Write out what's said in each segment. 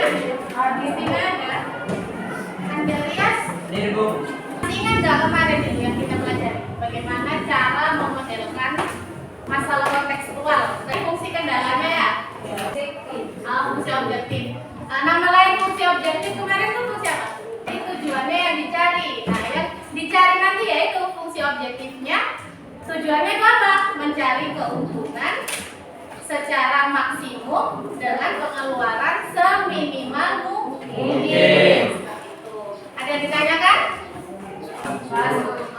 Di sini ada Andreas. Ini Bu. Ingat nggak kemarin itu yang kita pelajari bagaimana cara memodelkan masalah kontekstual. Jadi fungsi kendalanya ya. Fungsi objektif. Nama lain fungsi objektif kemarin itu fungsi apa? Ini tujuannya yang dicari. Nah, yang dicari nanti yaitu fungsi objektifnya. Tujuannya itu apa? Mencari keuntungan secara maksimum dengan pengeluaran seminimal mungkin. Ada yang ditanyakan?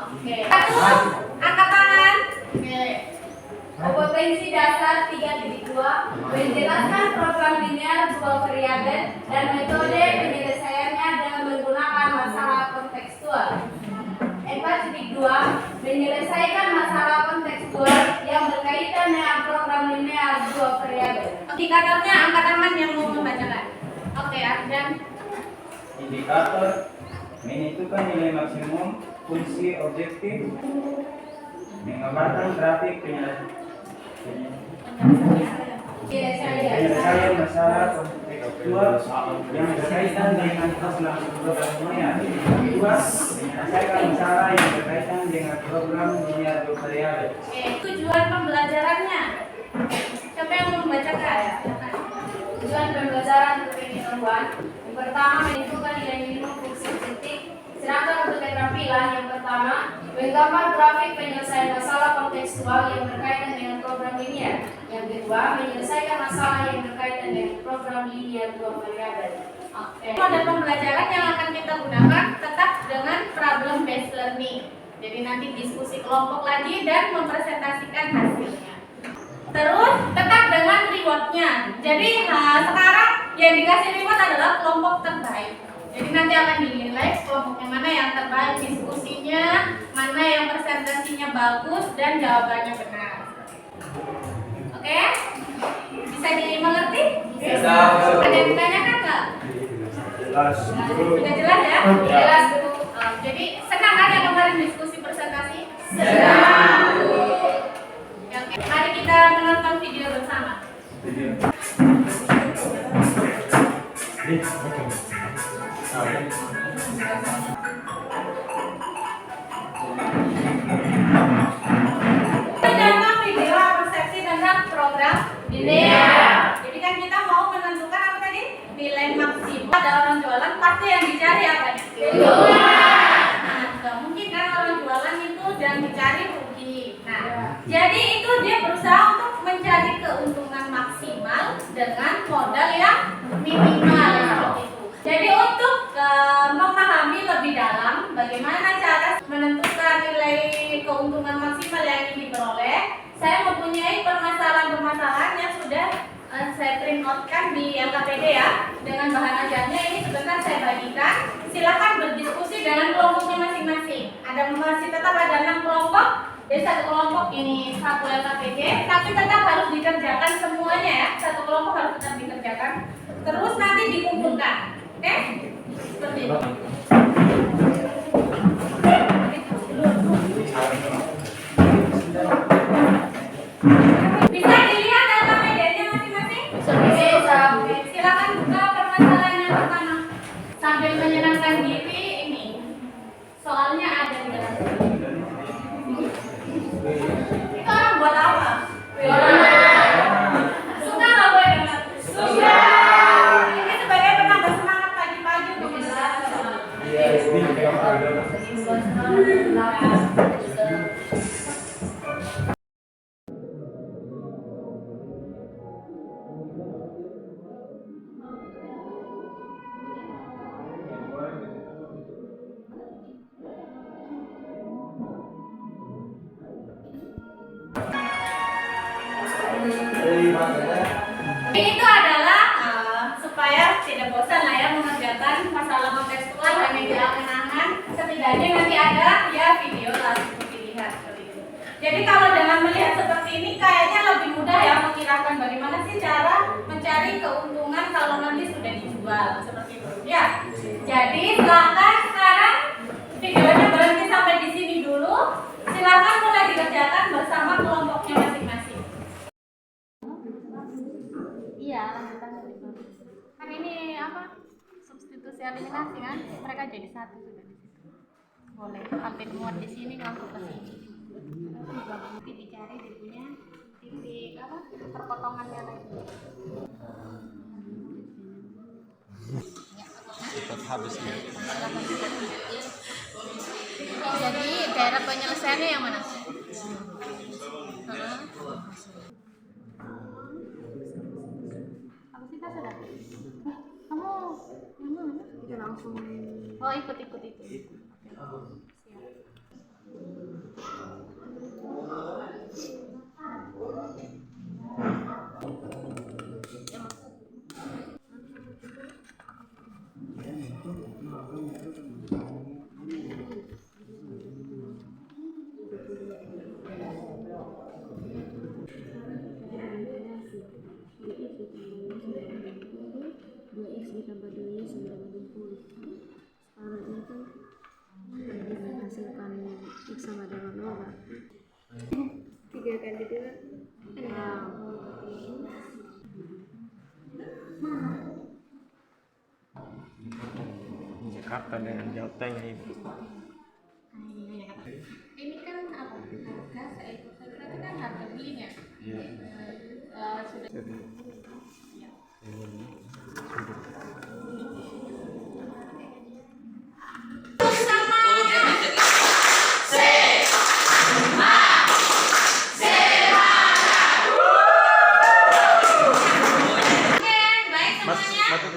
Oke. Terus angkat tangan. Oke. Kompetensi dasar 3.2 menjelaskan program linear dua variabel dan metode penyelesaiannya dengan menggunakan masalah kontekstual. 4.2 menyelesaikan masalah kontekstual yang berkaitan dengan program linear dua variabel. Indikatornya angkat tangan yang mau membacakan. Oke, Ardan. Indikator menentukan nilai maksimum fungsi objektif, menggambarkan grafik penyelesaian masalah kontekstual yang berkaitan dengan program linear. Menyelesaikan masalah yang berkaitan dengan program linear dua variabel. Tujuan pembelajarannya. Siapa yang mau membacakan? Tujuan pembelajaran untuk ini yang pertama menentukan nilai minimum fungsi objektif. Sedangkan untuk keterampilan yang pertama menggambar grafik penyelesaian masalah kontekstual yang berkaitan dengan program linear. Yang kedua menyelesaikan masalah yang berkaitan dengan program linear dua variabel. Oke. Model pembelajaran yang akan kita gunakan tetap dengan problem based learning. Jadi nanti diskusi kelompok lagi dan mempresentasikan hasilnya. Terus tetap dengan rewardnya. Jadi sekarang yang dikasih reward adalah kelompok terbaik. Jadi nanti akan dinilai kelompoknya mana yang terbaik diskusinya, mana yang presentasinya bagus dan jawabannya benar. Oke? Bisa dimengerti? Bisa. Ada yang ditanyakan nggak? Jelas. Sudah jelas ya? Jelas dulu. Jadi senang kan yang kemarin diskusi presentasi? Senang. Oke, mari kita menonton video bersama. Contoh video persepsi tentang program linear. Jadi kan kita mau menentukan apa tadi? Nilai maksimal. Ada orang jualan pasti yang dicari apa? Keuntungan. Nah, nggak mungkin kan orang jualan itu dan dicari rugi. Nah, jadi itu dia berusaha untuk mencari keuntungan maksimal dengan modal yang minimal seperti itu. Jadi untuk memahami lebih dalam bagaimana cara menentukan nilai keuntungan maksimal yang ingin diperoleh, saya mempunyai permasalahan-permasalahan yang sudah saya print outkan di LKPD ya, dengan bahan ajarnya. Ini sebentar saya bagikan. Silakan berdiskusi dengan kelompoknya masing-masing. Masih tetap ada 6 kelompok. Jadi satu kelompok ini satu LKPD, tapi tetap harus dikerjakan semuanya ya. Satu kelompok harus tetap dikerjakan. Terus nanti dikumpulkan. Oke? Seperti itu. Bisa dilihat LKPD-nya masing-masing? Bisa. Silakan buka permasalahan yang pertama. Sambil menyenangkan diri ini. Soalnya ada di dalam sini. Itu orang buat apa? Suka nggak boleh dengar? Suka. Ini sebagai penambah semangat pagi-pagi untuk belajar. Ini tuh adalah supaya tidak bosan lah ya mengerjakan masalah kontekstual hanya di angan-angan. Setidaknya nanti ada ya video langsung dilihat seperti itu. Jadi kalau dengan melihat seperti ini kayaknya lebih mudah ya mengkirakan bagaimana sih cara mencari keuntungan kalau nanti sudah dijual seperti itu ya. Jadi silakan sekarang videonya berhenti sampai di sini dulu. Silakan mulai dikerjakan bersama kelompoknya masing-masing. Iya, lanjutan dari kan ini apa? diskusi eliminasi kan, mereka jadi satu sudah di situ. Boleh sampai muat di sini ngangkut ke sini. Nanti dicari dia punya titik apa perpotongannya lagi. Cepat habisnya. Jadi daerah penyelesaiannya yang mana? Apa sih sudah? Kamu yang mana? Kita langsung Oh ikut itu. Siap. ditambah 2 sama dengan 60. Sekarang ini kan menghasilkan X sama dengan 0 kan? 3 kali itu Jakarta dengan Jauteng ini. Ini kan apa? Harga saya kira itu kan harga belinya. Iya. Sudah. Ya.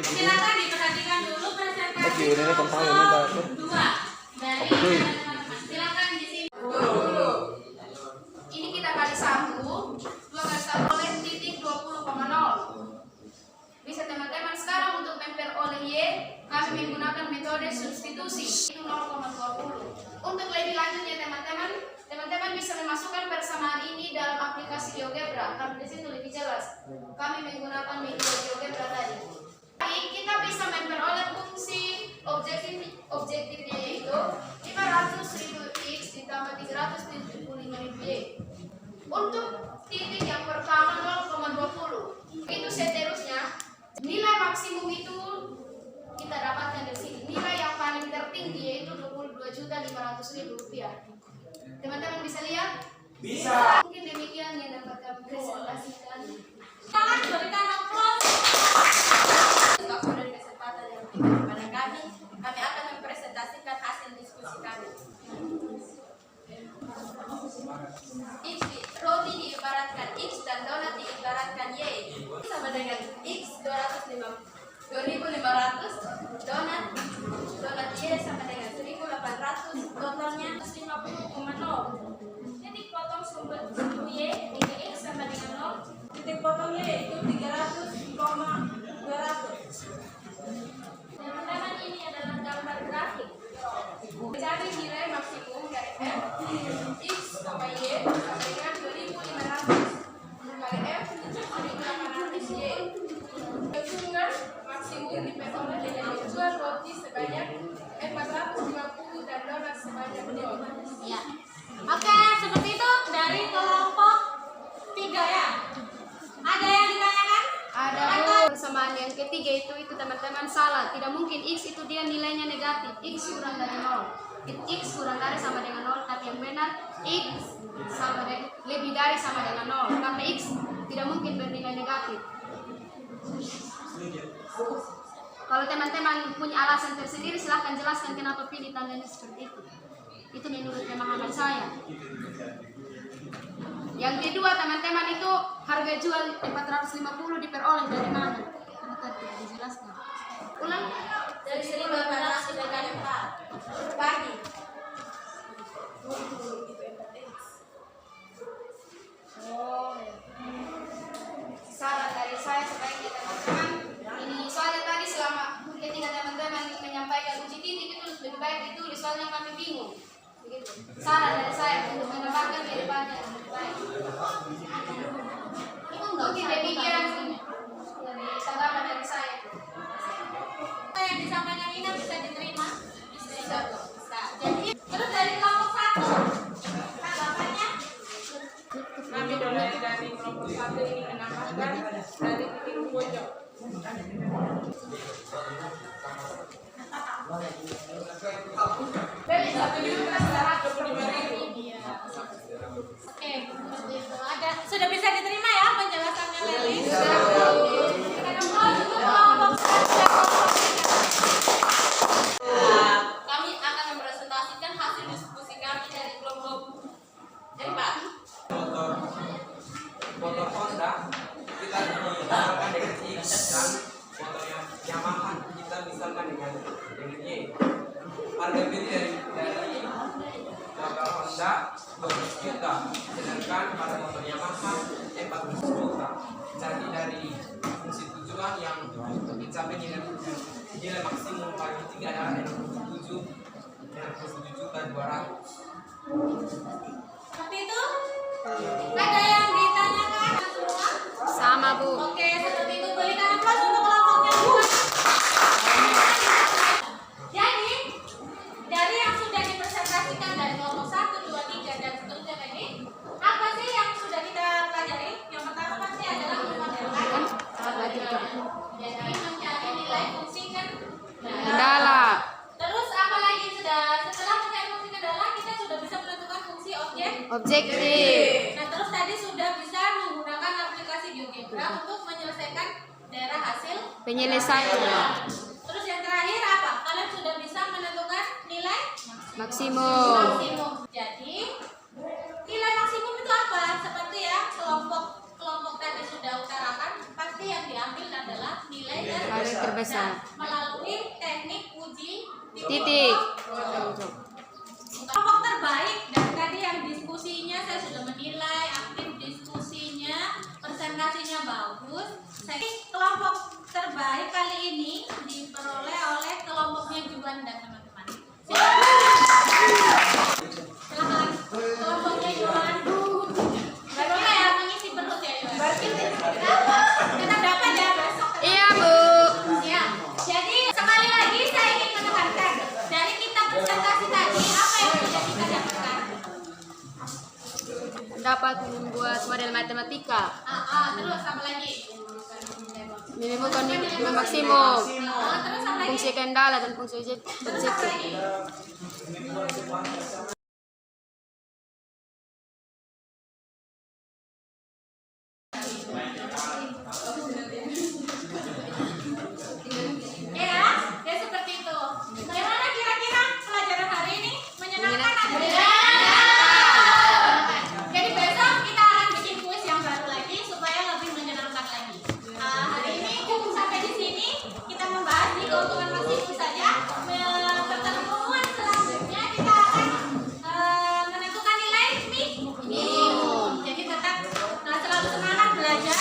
Silakan diperhatikan dulu presentasi dua dari silakan di sini dulu. Ini kita kali 1, 2 kali 1 oleh titik 20,0. Bisa teman-teman sekarang untuk memperoleh Y kami menggunakan metode substitusi itu 0,20. Untuk lebih lanjutnya teman-teman bisa memasukkan persamaan ini dalam aplikasi GeoGebra. Kami di situ lebih jelas. Kami menggunakan metode GeoGebra tadi. Kita bisa memperoleh fungsi objektifnya yaitu 500.000 X ditambah 375.000 Y. Untuk titik yang pertama 0,20. Itu seterusnya. Nilai maksimum itu kita dapatkan dari sini. Nilai yang paling tertinggi yaitu 22.500.000 rupiah. Teman-teman bisa lihat? Bisa. Mungkin demikian yang dapat kami presentasikan. Silakan berikan aplaus. Waktu dan kesempatan yang diberikan kepada kami akan mempresentasikan hasil diskusi kami. Roti diibaratkan X dan donat diibaratkan Y sama dengan X 2.500, donat Y sama dengan 1.800, totalnya 50,0. Titik potong sumber Y titik X sama dengan 0, titik potong Y itu 300,200. Teman-teman, ini adalah gambar grafik. Cari nilai maksimum dari F X, Y sama dengan 2.500 kali F 1.800 Y. Sumber maksimum diperoleh dengan menjual roti sebanyak 450 dan donat sebanyak 0. Ya. Oke, seperti itu dari kelompok 3 ya. Ada yang ditanyakan? Ada. Persamaan yang ketiga itu teman-teman salah. Tidak mungkin X itu dia nilainya negatif. X kurang dari 0. X kurang dari sama dengan 0. Tapi yang benar X sama lebih dari sama dengan 0. Karena X tidak mungkin bernilai negatif. Kalau teman-teman punya alasan tersendiri silahkan jelaskan kenapa pilih tandanya seperti itu. Itu menurut pemahaman saya. Yang kedua teman-teman itu harga jual 450 diperoleh dari mana? Karena tadi dijelaskan. Ulang dari 1.800 dengan 4 pagi. Oh, saran dari saya sebaiknya teman-teman ini soalnya tadi selama ketika teman-teman menyampaikan uji titik itu lebih baik ditulis soalnya kami bingung. Begitu. Saran dari saya untuk menambahkan ke depannya lebih baik. Mungkin demikian dari tanggapan dari saya. Yang disampaikan ini bisa diterima? Bisa. Jadi terus dari kelompok 1 tanggapannya? Kami donasi dari kelompok 1 ini menambahkan dari titik pojok Oke, seperti itu. Sudah bisa diterima ya penjelasannya Leli? Kita kembali ke kelompok kami akan mempresentasikan hasil diskusi kami dari kelompok Empat. Motor Honda kita misalkan dengan X dan motor Yamaha kita misalkan dengan Y. Harga beli dari motor Honda 12 juta, sedangkan pada motor Yamaha 14 juta. Jadi dari fungsi tujuan yang dicapai nilai maksimum paling tinggi adalah 67 juta 200. Seperti itu? Ada yang ditanyakan semua? Sama, Bu. Oke, seperti itu. Berikan aplaus untuk kelompok yang dua. Jadi, dari yang sudah dipresentasikan dari kelompok 1, 2, 3, dan seterusnya tadi, apa sih yang sudah kita pelajari? Yang pertama pasti adalah memodelkan. Jadi, mencari nilai fungsi Kendala. Terus apa lagi setelah mencari fungsi kendala, kita sudah bisa menentukan fungsi objek. Objektif. Nah, terus tadi sudah bisa menggunakan aplikasi GeoGebra untuk menyelesaikan daerah hasil Penyelesaian. Terus yang terakhir apa? Kalian sudah bisa menentukan nilai Maksimum. maksimum. Jadi nilai maksimum itu apa? Seperti ya kelompok tadi sudah utarakan, pasti yang diambil adalah nilai terbesar. melalui teknik uji Titik. kelompok terbaik. Dan tadi yang diskusinya saya sudah menilai aktif diskusinya, presentasinya bagus. Saya kelompok terbaik kali ini diperoleh oleh kelompoknya Juan dan teman-teman. Silakan kelompoknya Juan. Baru ya mengisi perut ya Juan. Kita dapat ya besok. Iya, Bu. Ya. Jadi sekali lagi saya ingin menekankan dari kita presentasi tadi apa yang sudah kita dapatkan. Dapat membuat model matematika. Terus apa lagi? Menemukan nilai maksimum. Terus apa lagi? Fungsi kendala dan fungsi Terus apa objektif. lagi? Ya seperti itu. Bagaimana kira-kira pelajaran hari ini? Menyenangkan atau tidak? Jadi besok kita akan bikin kuis yang baru lagi supaya lebih menyenangkan lagi. Hari ini cukup sampai di sini. Kita membahas di keuntungan maksimum saja. Pertemuan selanjutnya kita akan menentukan nilai minimum. Jadi tetap selalu semangat belajar.